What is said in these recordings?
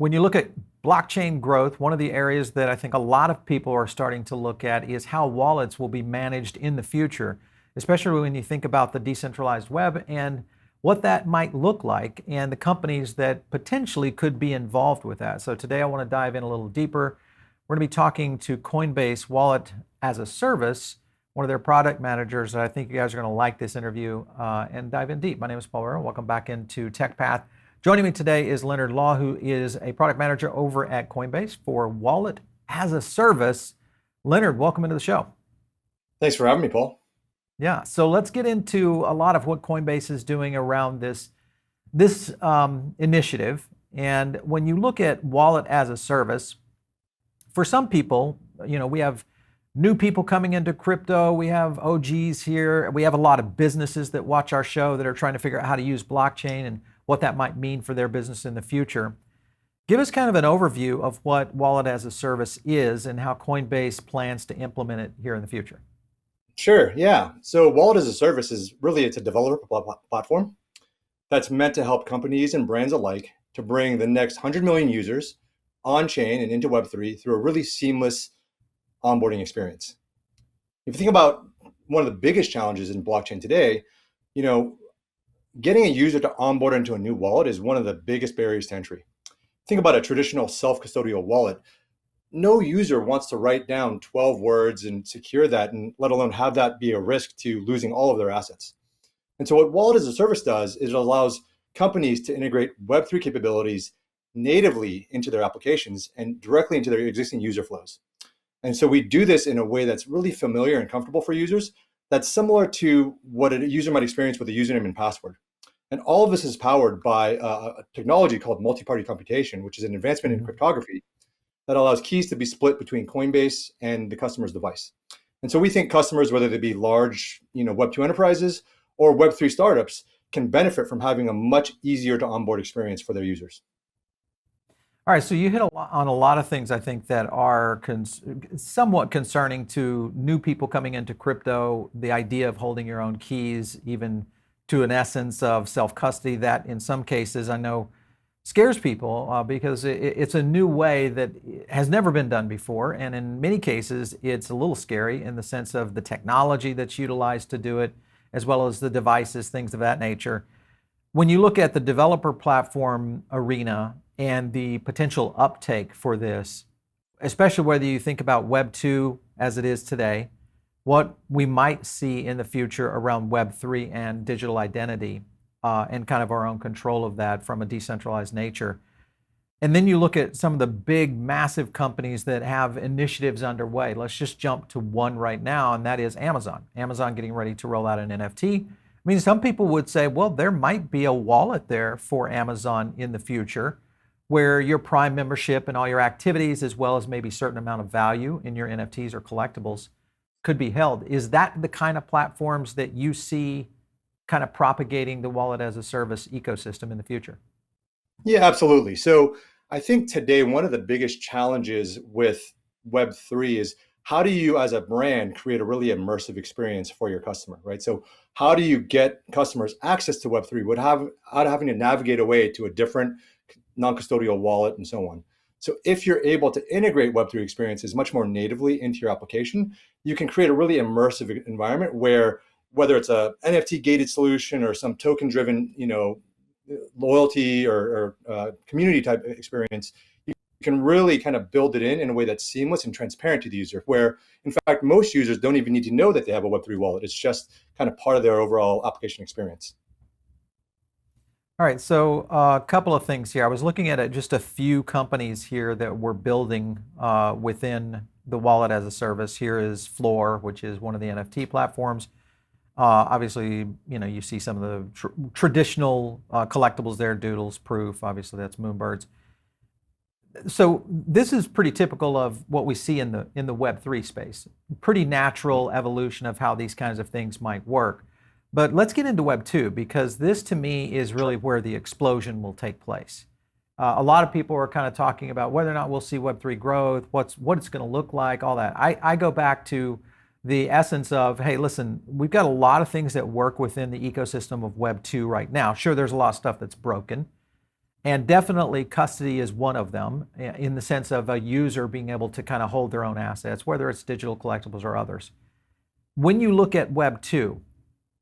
When you look at blockchain growth, one of the areas that I think a lot of people are starting to look at is how wallets will be managed in the future, especially when you think about the decentralized web and what that might look like and the companies that potentially could be involved with that. So today I want to dive in a little deeper. We're going to be talking to Coinbase Wallet as a Service, one of their product managers. I think you guys are going to like this interview and dive in deep. My name is Paul Rivera. Welcome back into TechPath. Joining me today is Leonard Law, who is a product manager over at Coinbase for Wallet as a Service. Leonard, welcome into the show. Thanks for having me, Paul. Yeah, so let's get into a lot of what Coinbase is doing around this initiative. And when you look at Wallet as a Service, for some people, we have new people coming into crypto. We have OGs here. We have a lot of businesses that watch our show that are trying to figure out how to use blockchain and what that might mean for their business in the future. Give us kind of an overview of what Wallet as a Service is and how Coinbase plans to implement it here in the future. Sure, yeah. So Wallet as a Service it's a developer platform that's meant to help companies and brands alike to bring the next 100 million users on-chain and into Web3 through a really seamless onboarding experience. If you think about one of the biggest challenges in blockchain today, getting a user to onboard into a new wallet is one of the biggest barriers to entry. Think about a traditional self-custodial wallet. No user wants to write down 12 words and secure that, and let alone have that be a risk to losing all of their assets. And so what Wallet as a Service does is it allows companies to integrate Web3 capabilities natively into their applications and directly into their existing user flows. And so we do this in a way that's really familiar and comfortable for users, that's similar to what a user might experience with a username and password. And all of this is powered by a technology called multi-party computation, which is an advancement in cryptography that allows keys to be split between Coinbase and the customer's device. And so we think customers, whether they be large, Web2 enterprises or Web3 startups, can benefit from having a much easier to onboard experience for their users. All right, so you hit on a lot of things I think that are somewhat concerning to new people coming into crypto, the idea of holding your own keys, even to an essence of self-custody that in some cases I know scares people because it's a new way that has never been done before. And in many cases, it's a little scary in the sense of the technology that's utilized to do it, as well as the devices, things of that nature. When you look at the developer platform arena and the potential uptake for this, especially whether you think about Web 2 as it is today, what we might see in the future around Web 3 and digital identity, and kind of our own control of that from a decentralized nature. And then you look at some of the big, massive companies that have initiatives underway. Let's just jump to one right now, and that is Amazon. Amazon getting ready to roll out an NFT. I mean, some people would say, well, there might be a wallet there for Amazon in the future where your Prime membership and all your activities, as well as maybe a certain amount of value in your NFTs or collectibles, could be held. Is that the kind of platforms that you see kind of propagating the Wallet as a Service ecosystem in the future? Yeah, absolutely. So I think today one of the biggest challenges with Web3 is how do you as a brand create a really immersive experience for your customer, right? So how do you get customers access to Web3 without having to navigate away to a different non-custodial wallet and so on? So if you're able to integrate Web3 experiences much more natively into your application, you can create a really immersive environment where whether it's a NFT gated solution or some token driven, loyalty or community type experience, you can really kind of build it in a way that's seamless and transparent to the user, where in fact, most users don't even need to know that they have a Web3 wallet. It's just kind of part of their overall application experience. All right, so a couple of things here. I was looking at just a few companies here that we're building within the Wallet as a Service. Here is Floor, which is one of the NFT platforms. Obviously, you see some of the traditional collectibles there, Doodles, Proof, obviously that's Moonbirds. So this is pretty typical of what we see in the Web3 space. Pretty natural evolution of how these kinds of things might work. But let's get into Web 2, because this to me is really where the explosion will take place. A lot of people are kind of talking about whether or not we'll see Web 3 growth, what it's going to look like, all that. I go back to the essence of, hey, listen, we've got a lot of things that work within the ecosystem of Web 2 right now. Sure, there's a lot of stuff that's broken. And definitely custody is one of them in the sense of a user being able to kind of hold their own assets, whether it's digital collectibles or others. When you look at Web 2,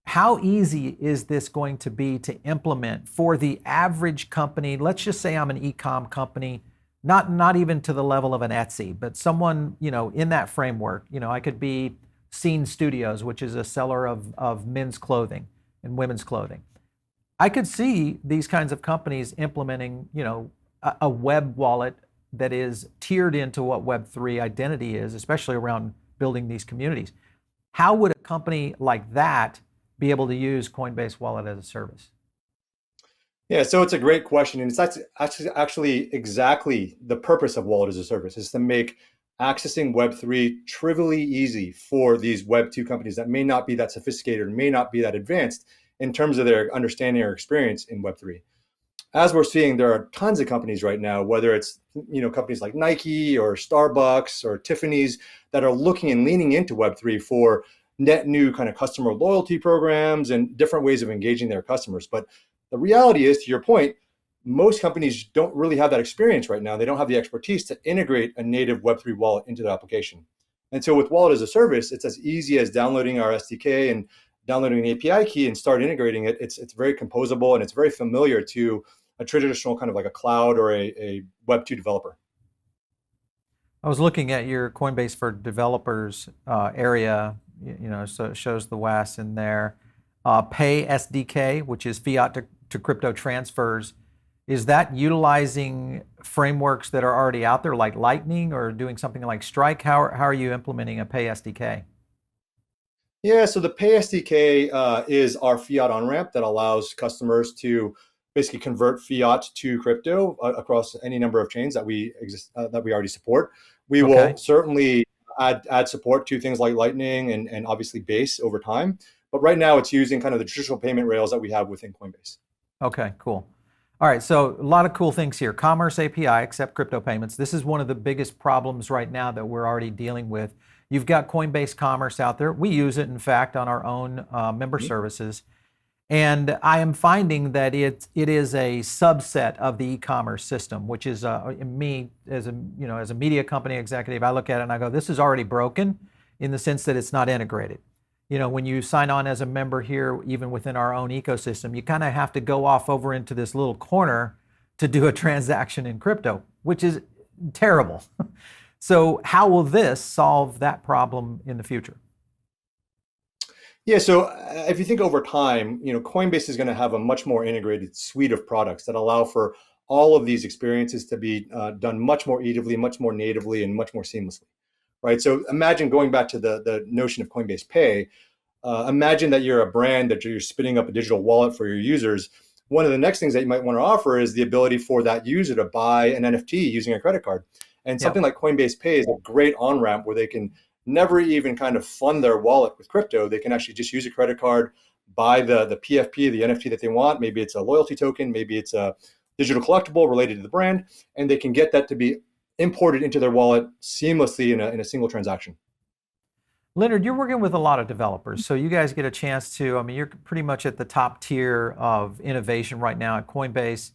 how easy is this going to be to implement for the average company? Let's just say I'm an e-com company, not even to the level of an Etsy, but someone, in that framework. I could be Scene Studios, which is a seller of men's clothing and women's clothing. I could see these kinds of companies implementing, a web wallet that is tiered into what Web3 identity is, especially around building these communities. How would a company like that be able to use Coinbase Wallet as a service? Yeah, so it's a great question, and it's actually exactly the purpose of Wallet as a Service is to make accessing Web3 trivially easy for these Web2 companies that may not be that sophisticated or may not be that advanced in terms of their understanding or experience in Web3. As we're seeing, there are tons of companies right now, whether it's companies like Nike or Starbucks or Tiffany's, that are looking and leaning into Web3 for net new kind of customer loyalty programs and different ways of engaging their customers. But the reality is, to your point, most companies don't really have that experience right now. They don't have the expertise to integrate a native Web3 wallet into their application. And so with Wallet as a Service, it's as easy as downloading our SDK and downloading an API key and start integrating it. It's very composable and it's very familiar to a traditional kind of like a cloud or a Web2 developer. I was looking at your Coinbase for Developers area, so it shows the WAS in there. Pay SDK, which is fiat to crypto transfers. Is that utilizing frameworks that are already out there like Lightning or doing something like Strike? How are you implementing a Pay SDK? Yeah, so the Pay SDK is our fiat on-ramp that allows customers to basically convert fiat to crypto across any number of chains that we already support. We Okay. will certainly add support to things like Lightning and obviously Base over time. But right now it's using kind of the traditional payment rails that we have within Coinbase. Okay, cool. All right, so a lot of cool things here. Commerce API, accept crypto payments. This is one of the biggest problems right now that we're already dealing with. You've got Coinbase Commerce out there. We use it, in fact, on our own member services. And I am finding that it is a subset of the e-commerce system, which is me as a media company executive. I look at it and I go, this is already broken in the sense that it's not integrated. When you sign on as a member here, even within our own ecosystem, you kind of have to go off over into this little corner to do a transaction in crypto, which is terrible. So how will this solve that problem in the future? Yeah, so if you think over time, Coinbase is going to have a much more integrated suite of products that allow for all of these experiences to be done much more easily, much more natively, and much more seamlessly, right? So imagine going back to the notion of Coinbase Pay. Imagine that you're a brand that you're spinning up a digital wallet for your users. One of the next things that you might want to offer is the ability for that user to buy an NFT using a credit card. And something like Coinbase Pay is a great on-ramp where they can never even kind of fund their wallet with crypto. They can actually just use a credit card, buy the PFP, the NFT that they want. Maybe it's a loyalty token, maybe it's a digital collectible related to the brand, and they can get that to be imported into their wallet seamlessly in a single transaction. Leonard, you're working with a lot of developers, so you guys get a chance to, you're pretty much at the top tier of innovation right now at Coinbase.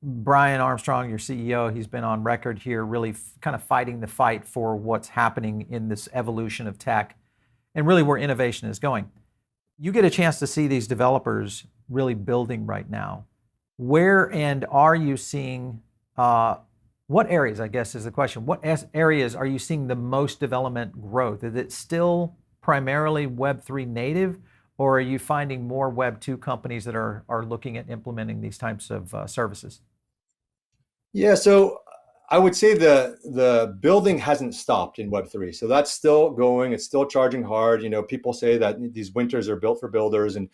Brian Armstrong, your CEO, he's been on record here really kind of fighting the fight for what's happening in this evolution of tech and really where innovation is going. You get a chance to see these developers really building right now. Where and are you seeing, what areas, I guess is the question, what areas are you seeing the most development growth? Is it still primarily Web3 native, or are you finding more Web2 companies that are looking at implementing these types of services? Yeah, so I would say the building hasn't stopped in Web3. So that's still going. It's still charging hard. People say that these winters are built for builders, and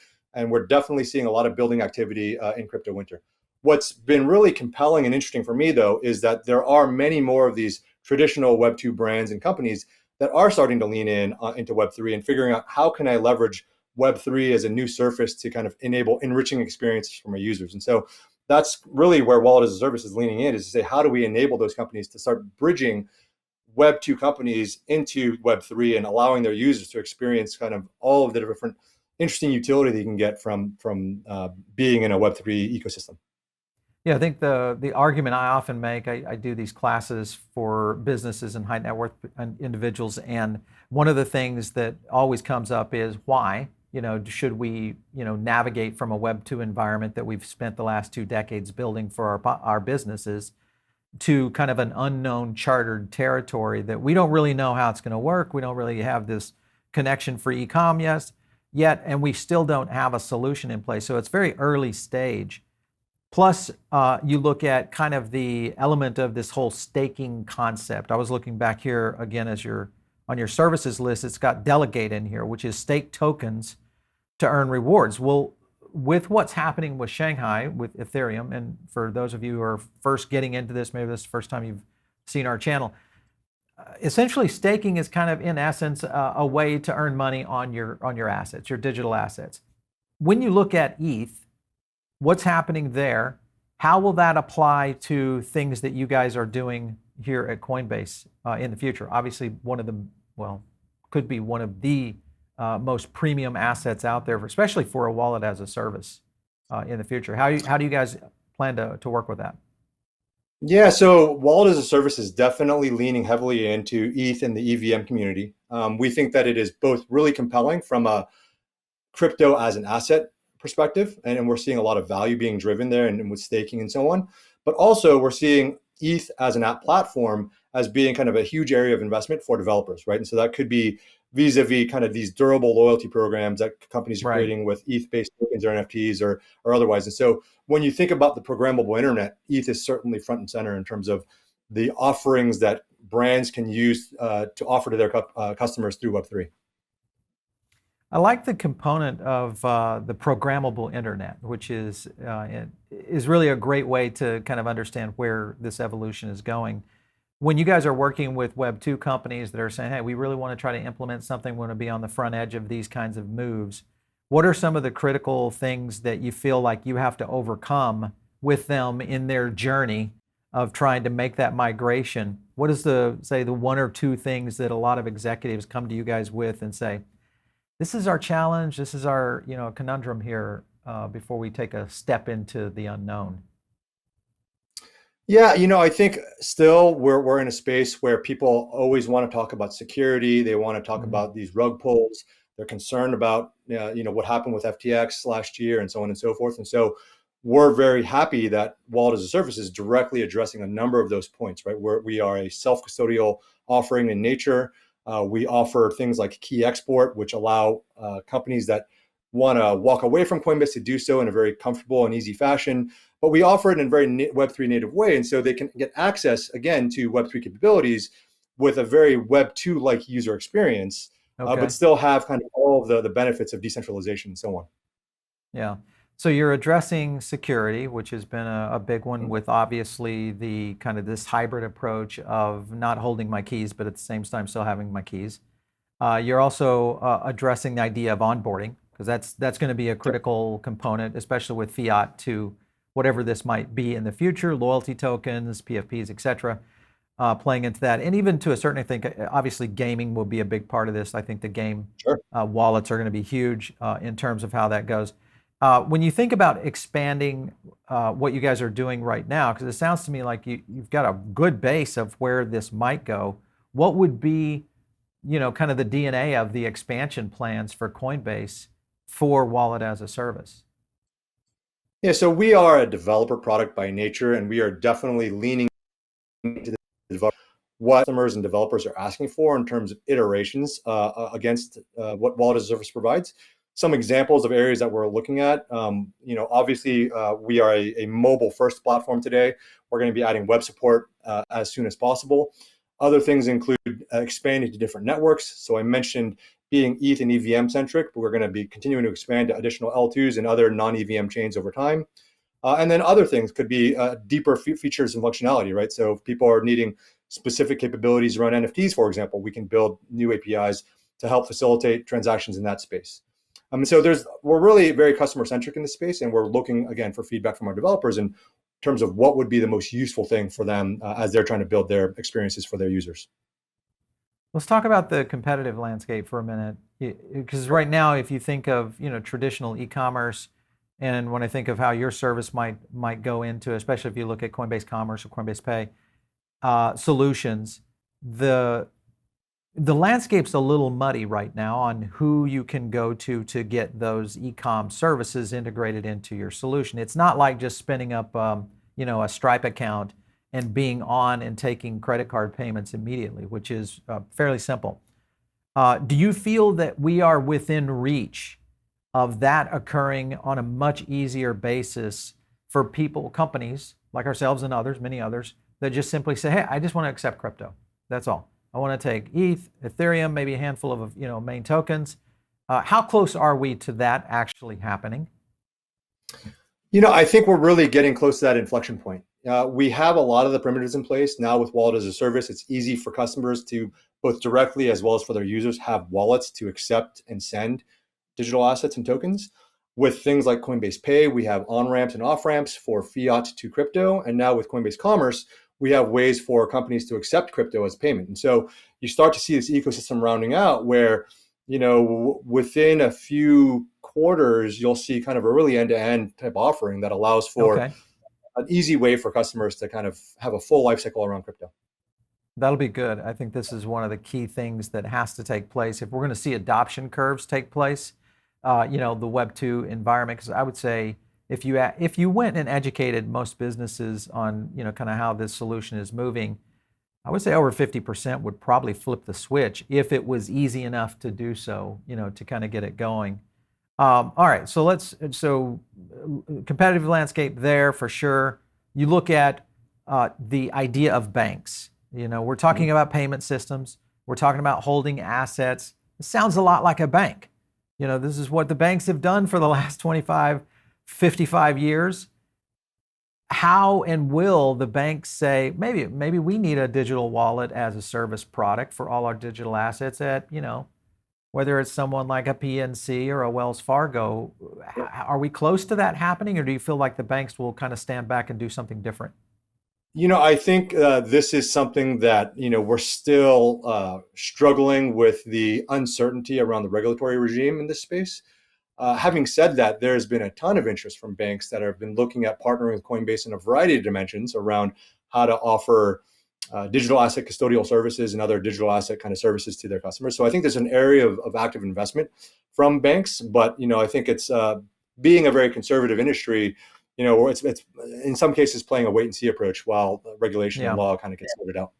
we're definitely seeing a lot of building activity in crypto winter. What's been really compelling and interesting for me, though, is that there are many more of these traditional Web2 brands and companies that are starting to lean in into Web3 and figuring out how can I leverage Web3 as a new surface to kind of enable enriching experiences for my users. And so that's really where Wallet as a Service is leaning in, is to say, how do we enable those companies to start bridging Web2 companies into Web3 and allowing their users to experience kind of all of the different interesting utility they can get from being in a Web3 ecosystem. Yeah, I think the argument I often make, I do these classes for businesses and high net worth individuals, and one of the things that always comes up is why, should we, navigate from a Web 2 environment that we've spent the last 2 decades building for our businesses to kind of an unknown chartered territory that we don't really know how it's going to work. We don't really have this connection for e-com yet, and we still don't have a solution in place. So it's very early stage. Plus, you look at kind of the element of this whole staking concept. I was looking back here again as you're on your services list. It's got delegate in here, which is stake tokens to earn rewards. Well, with what's happening with Shanghai, with Ethereum, and for those of you who are first getting into this, maybe this is the first time you've seen our channel, essentially staking is kind of, in essence, a way to earn money on your assets, your digital assets. When you look at ETH, what's happening there? How will that apply to things that you guys are doing here at Coinbase in the future? Obviously, could be one of the most premium assets out there, especially for a wallet as a service in the future. How do you guys plan to work with that? Yeah, so wallet as a service is definitely leaning heavily into ETH and the EVM community. We think that it is both really compelling from a crypto as an asset perspective, and we're seeing a lot of value being driven there and with staking and so on. But also we're seeing ETH as an app platform as being kind of a huge area of investment for developers, right? And so that could be vis-a-vis kind of these durable loyalty programs that companies are Right. creating with ETH-based tokens or NFTs or otherwise. And so when you think about the programmable internet, ETH is certainly front and center in terms of the offerings that brands can use to offer to their customers through Web3. I like the component of the programmable internet, which is really a great way to kind of understand where this evolution is going. When you guys are working with Web 2 companies that are saying, hey, we really want to try to implement something, we want to be on the front edge of these kinds of moves, what are some of the critical things that you feel like you have to overcome with them in their journey of trying to make that migration? What is the one or two things that a lot of executives come to you guys with and say, this is our challenge, this is our conundrum here before we take a step into the unknown? Yeah, I think still we're in a space where people always want to talk about security. They want to talk Mhm. about these rug pulls. They're concerned about what happened with FTX last year and so on and so forth. And so we're very happy that Wallet as a Service is directly addressing a number of those points, right? We are a self-custodial offering in nature. We offer things like key export, which allow companies that want to walk away from Coinbase to do so in a very comfortable and easy fashion. But we offer it in a very Web3 native way. And so they can get access, again, to Web3 capabilities with a very Web2-like user experience, but Okay. still have kind of all of the benefits of decentralization and so on. Yeah. So you're addressing security, which has been a big one with obviously the kind of this hybrid approach of not holding my keys, but at the same time still having my keys. You're also addressing the idea of onboarding, because that's going to be a Yep. critical component, especially with fiat to whatever this might be in the future, loyalty tokens, PFPs, et cetera, playing into that. And even to a certain, I think, obviously gaming will be a big part of this. I think the game Sure. wallets are going to be huge in terms of how that goes. When you think about expanding what you guys are doing right now, because it sounds to me like you've got a good base of where this might go, what would be, kind of the DNA of the expansion plans for Coinbase for wallet as a service? Yeah, so we are a developer product by nature, and we are definitely leaning into what customers and developers are asking for in terms of iterations against what Wallet as a Service provides. Some examples of areas that we're looking at, obviously we are a mobile first platform today. We're going to be adding web support as soon as possible. Other things include expanding to different networks. So I mentioned being ETH and EVM centric, but we're going to be continuing to expand to additional L2s and other non-EVM chains over time. And then other things could be deeper features and functionality, right? So if people are needing specific capabilities around NFTs, for example, we can build new APIs to help facilitate transactions in that space. So we're really very customer centric in this space, and we're looking again for feedback from our developers in terms of what would be the most useful thing for them as they're trying to build their experiences for their users. Let's talk about the competitive landscape for a minute, because right now, if you think of traditional e-commerce, And when I think of how your service might go into, especially if you look at Coinbase Commerce or Coinbase Pay solutions, the landscape's a little muddy right now on who you can go to get those e-com services integrated into your solution. It's not like just spinning up, a Stripe account and being on and taking credit card payments immediately, which is fairly simple. Do you feel that we are within reach of that occurring on a much easier basis for people, companies like ourselves and others, many others, that just simply say, hey, I just want to accept crypto. That's all. I want to take ETH, Ethereum, maybe a handful of main tokens. How close are we to that actually happening? I think we're really getting close to that inflection point. We have a lot of the primitives in place now with wallet as a service. It's easy for customers to both directly as well as for their users have wallets to accept and send digital assets and tokens. With things like Coinbase Pay, we have on-ramps and off-ramps for fiat to crypto. And now with Coinbase Commerce, we have ways for companies to accept crypto as payment. And so you start to see this ecosystem rounding out where, within a few quarters, you'll see kind of a really end-to-end type offering that allows for Okay. an easy way for customers to kind of have a full life cycle around crypto. That'll be good. I think this is one of the key things that has to take place. If we're going to see adoption curves take place, the Web 2 environment, because I would say if you went and educated most businesses on, kind of how this solution is moving, I would say over 50% would probably flip the switch if it was easy enough to do so, to kind of get it going. All right, so competitive landscape there for sure. You look at the idea of banks. We're talking about payment systems. We're talking about holding assets. It sounds a lot like a bank. This is what the banks have done for the last 25, 55 years. How and will the banks say, maybe we need a digital wallet as a service product for all our digital assets at, whether it's someone like a PNC or a Wells Fargo. Are we close to that happening, or do you feel like the banks will kind of stand back and do something different? I think this is something that, we're still struggling with the uncertainty around the regulatory regime in this space. Having said that, there's been a ton of interest from banks that have been looking at partnering with Coinbase in a variety of dimensions around how to offer digital asset custodial services and other digital asset kind of services to their customers. So I think there's an area of active investment from banks, but I think it's being a very conservative industry. It's in some cases playing a wait and see approach while regulation and law kind of gets sorted out.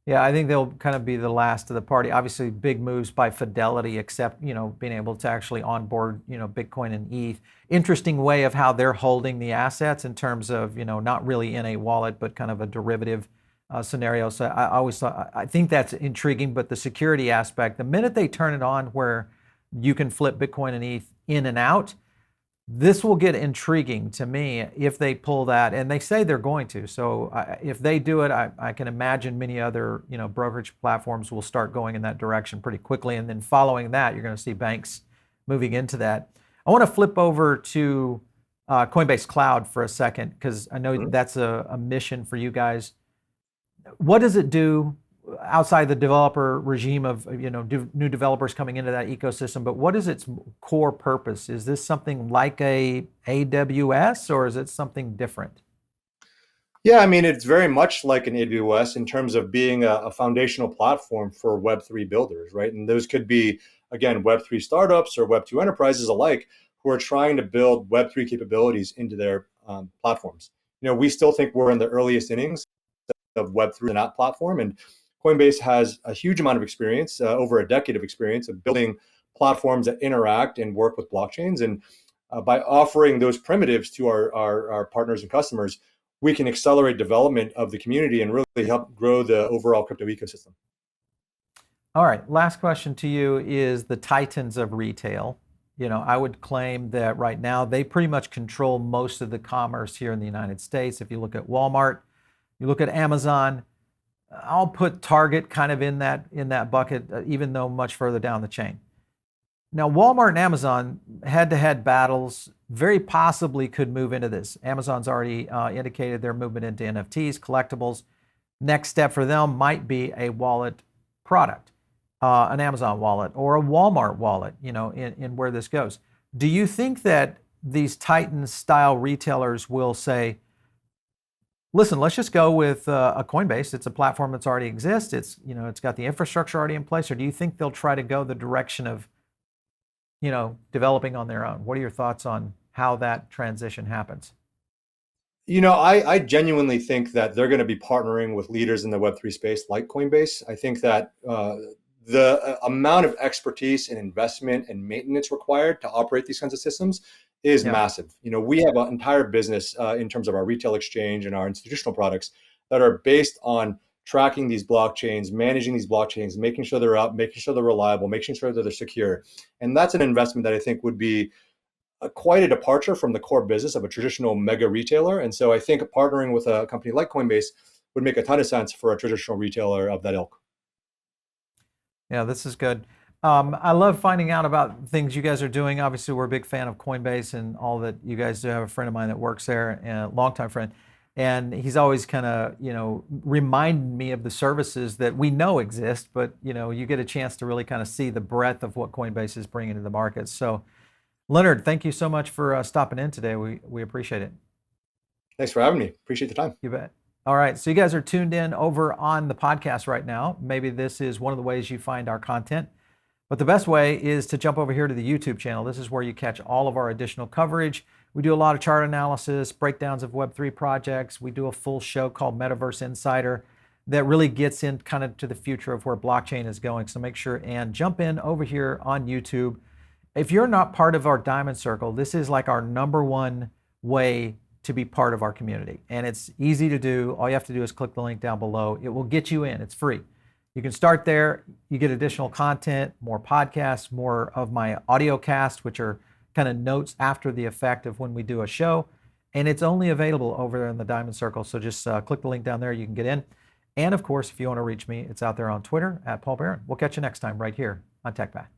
Yeah, I think they'll kind of be the last of the party. Obviously, big moves by Fidelity, except being able to actually onboard Bitcoin and ETH. Interesting way of how they're holding the assets in terms of not really in a wallet, but kind of a derivative scenario. So I think that's intriguing. But the security aspect, the minute they turn it on, where you can flip Bitcoin and ETH in and out, this will get intriguing to me if they pull that, and they say they're going to. So if they do it, I can imagine many other brokerage platforms will start going in that direction pretty quickly, and then following that, you're going to see banks moving into that. I want to flip over to Coinbase Cloud for a second, because I know that's a mission for you guys. What does it do outside the developer regime of new developers coming into that ecosystem, but what is its core purpose? Is this something like a AWS, or is it something different? Yeah, I mean, it's very much like an AWS in terms of being a foundational platform for Web3 builders, right? And those could be, again, Web3 startups or Web2 enterprises alike who are trying to build Web3 capabilities into their platforms. We still think we're in the earliest innings of Web3 in that platform, and Coinbase has a huge amount of experience, over a decade of experience of building platforms that interact and work with blockchains. And by offering those primitives to our partners and customers, we can accelerate development of the community and really help grow the overall crypto ecosystem. All right, last question to you is the titans of retail. I would claim that right now they pretty much control most of the commerce here in the United States. If you look at Walmart, you look at Amazon, I'll put Target kind of in that bucket, even though much further down the chain. Now, Walmart and Amazon head-to-head battles very possibly could move into this. Amazon's already indicated their movement into NFTs, collectibles. Next step for them might be a wallet product, an Amazon wallet or a Walmart wallet, in where this goes. Do you think that these Titan style retailers will say, listen, let's just go with a Coinbase. It's a platform that's already exists. It's, it's got the infrastructure already in place. Or do you think they'll try to go the direction of, developing on their own? What are your thoughts on how that transition happens? I genuinely think that they're going to be partnering with leaders in the Web3 space like Coinbase. I think that the amount of expertise and investment and maintenance required to operate these kinds of systems is Yeah. massive. We have an entire business in terms of our retail exchange and our institutional products that are based on tracking these blockchains, managing these blockchains, making sure they're up, making sure they're reliable, making sure that they're secure. And that's an investment that I think would be quite a departure from the core business of a traditional mega retailer. And so I think partnering with a company like Coinbase would make a ton of sense for a traditional retailer of that ilk. Yeah, this is good. I love finding out about things you guys are doing. Obviously, we're a big fan of Coinbase and all that you guys do. I have a friend of mine that works there, and a longtime friend, and he's always kind of, reminding me of the services that we know exist, but, you get a chance to really kind of see the breadth of what Coinbase is bringing to the market. So, Leonard, thank you so much for stopping in today. We appreciate it. Thanks for having me. Appreciate the time. You bet. All right, so you guys are tuned in over on the podcast right now. Maybe this is one of the ways you find our content. But the best way is to jump over here to the YouTube channel. This is where you catch all of our additional coverage. We do a lot of chart analysis, breakdowns of Web3 projects. We do a full show called Metaverse Insider that really gets in kind of to the future of where blockchain is going. So make sure and jump in over here on YouTube. If you're not part of our Diamond Circle, this is like our number one way to be part of our community. And it's easy to do. All you have to do is click the link down below. It will get you in. It's free. You can start there. You get additional content, more podcasts, more of my audio cast, which are kind of notes after the effect of when we do a show. And it's only available over there in the Diamond Circle. So just click the link down there. You can get in. And of course, if you want to reach me, it's out there on Twitter @Paul Barron. We'll catch you next time right here on TechPath.